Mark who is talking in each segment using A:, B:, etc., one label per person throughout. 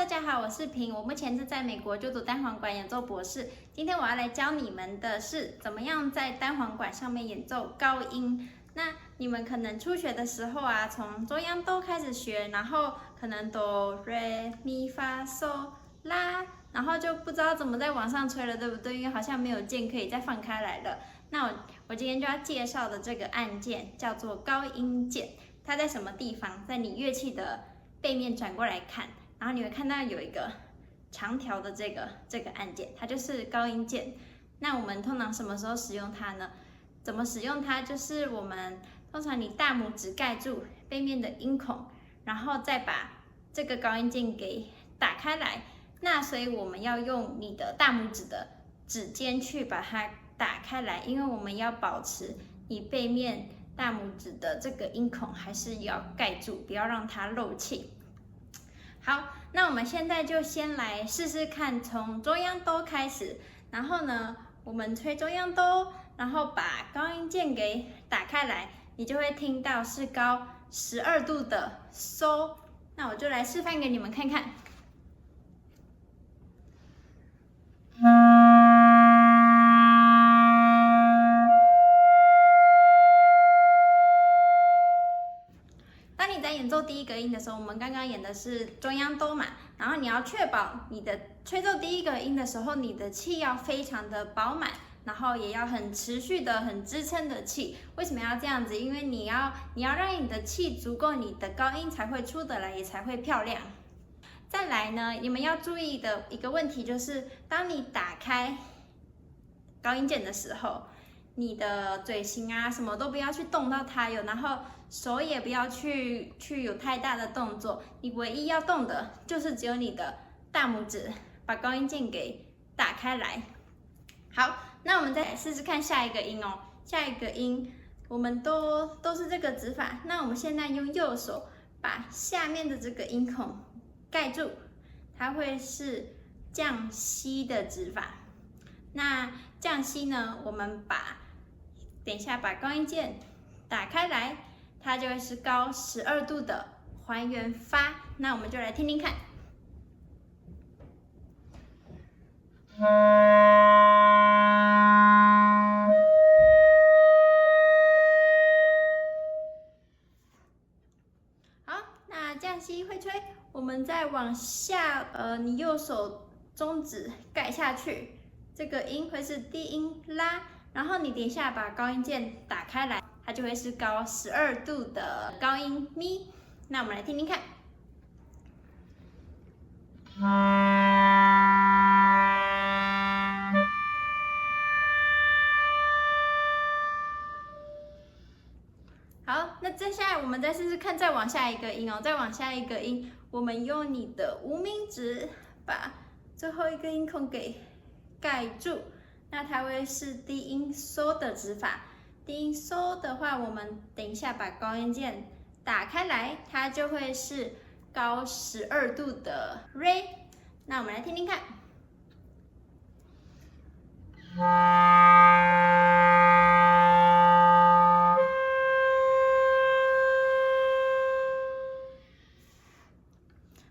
A: 大家好，我是平，我目前是在美国就读单簧管演奏博士。今天我要来教你们的是怎么样在单簧管上面演奏高音。那你们可能初学的时候啊，从中央哆开始学，然后可能哆、瑞、咪、发、嗦、拉，然后就不知道怎么再往上吹了，对不对？因为好像没有键可以再放开来了。那我今天就要介绍的这个按键叫做高音键，它在什么地方？在你乐器的背面转过来看。然后你会看到有一个长条的这个按键，它就是高音键。那我们通常什么时候使用它呢？怎么使用它？就是我们通常你大拇指盖住背面的音孔，然后再把这个高音键给打开来。那所以我们要用你的大拇指的指尖去把它打开来，因为我们要保持你背面大拇指的这个音孔还是要盖住，不要让它漏气。好，那我们现在就先来试试看，从中央哆开始，然后呢，我们吹中央哆，然后把高音键给打开来，你就会听到是高12度的嗦。那我就来示范给你们看看。当你在演奏第一个音的时候，我们刚刚演的是中央哆嘛，然后你要确保你的吹奏第一个音的时候，你的气要非常的饱满，然后也要很持续的、很支撑的气。为什么要这样子？因为你要让你的气足够，你的高音才会出得来，也才会漂亮。再来呢，你们要注意的一个问题就是，当你打开高音键的时候，你的嘴型啊什么都不要去动到它哟，然后手也不要去有太大的动作，你唯一要动的就是只有你的大拇指把高音键给打开来。好，那我们再来试试看下一个音哦。下一个音我们都是这个指法，那我们现在用右手把下面的这个音孔盖住，它会是降西的指法。那降西呢，我们等一下把高音键打开来，它就会是高12度的还原发。那我们就来听听看。好，那降西会吹，我们再往下，你右手中指盖下去，这个音会是低音拉。然后你等一下把高音键打开来，它就会是高12度的高音咪。那我们来听听看。好，那接下来我们再试试看，再往下一个音哦，再往下一个音，我们用你的无名指把最后一个音孔给盖住。那它会是低音嗦的指法。低音嗦的话，我们等一下把高音键打开来，它就会是高12度的 re。那我们来听听看。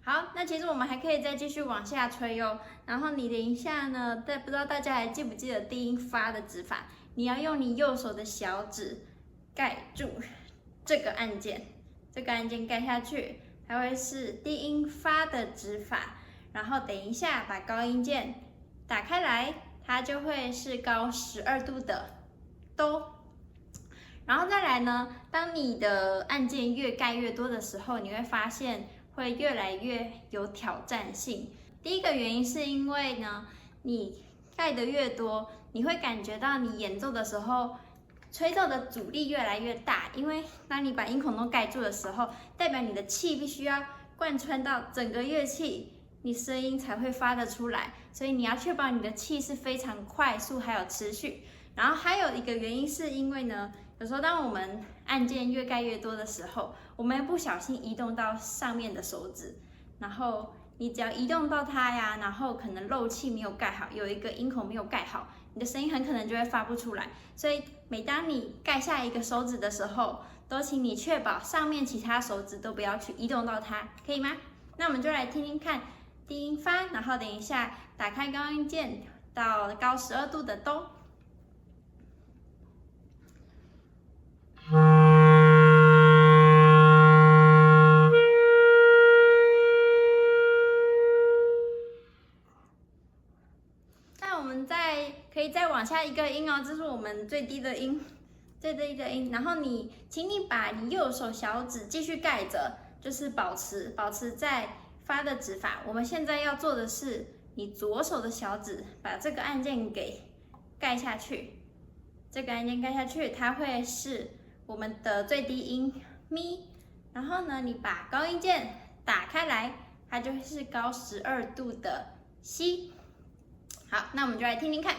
A: 好，那其实我们还可以再继续往下吹哦。然后你等一下呢，不知道大家还记不记得低音发的指法？你要用你右手的小指盖住这个按键，这个按键盖下去，它会是低音发的指法。然后等一下把高音键打开来，它就会是高12度的哆。然后再来呢，当你的按键越盖越多的时候，你会发现会越来越有挑战性。第一个原因是因为呢，你盖的越多，你会感觉到你演奏的时候，吹奏的阻力越来越大。因为当你把音孔都盖住的时候，代表你的气必须要贯穿到整个乐器，你声音才会发得出来。所以你要确保你的气是非常快速还有持续。然后还有一个原因是因为呢，有时候当我们按键越盖越多的时候，我们不小心移动到上面的手指，然后你只要移动到它呀，然后可能漏气没有盖好，有一个音孔没有盖好，你的声音很可能就会发不出来。所以每当你盖下一个手指的时候，都请你确保上面其他手指都不要去移动到它，可以吗？那我们就来听听看低音发，然后等一下打开高音键到高12度的哆。那我们可以再往下一个音哦，这是我们最低的音，最低的音。然后请你把你右手小指继续盖着，就是保持在发的指法。我们现在要做的是，你左手的小指把这个按键给盖下去，这个按键盖下去，它会是我们的最低音咪。然后呢，你把高音键打开来，它就会是高12度的西。好，那我们就来听听看。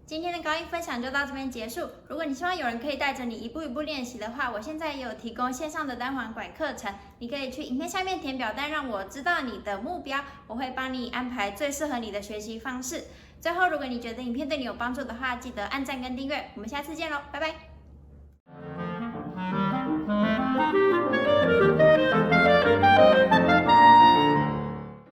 A: 今天的高音分享就到这边结束。如果你希望有人可以带着你一步一步练习的话，我现在也有提供线上的单簧管课程，你可以去影片下面填表单，让我知道你的目标，我会帮你安排最适合你的学习方式。最后，如果你觉得影片对你有帮助的话，记得按赞跟订阅。我们下次见喽，拜拜。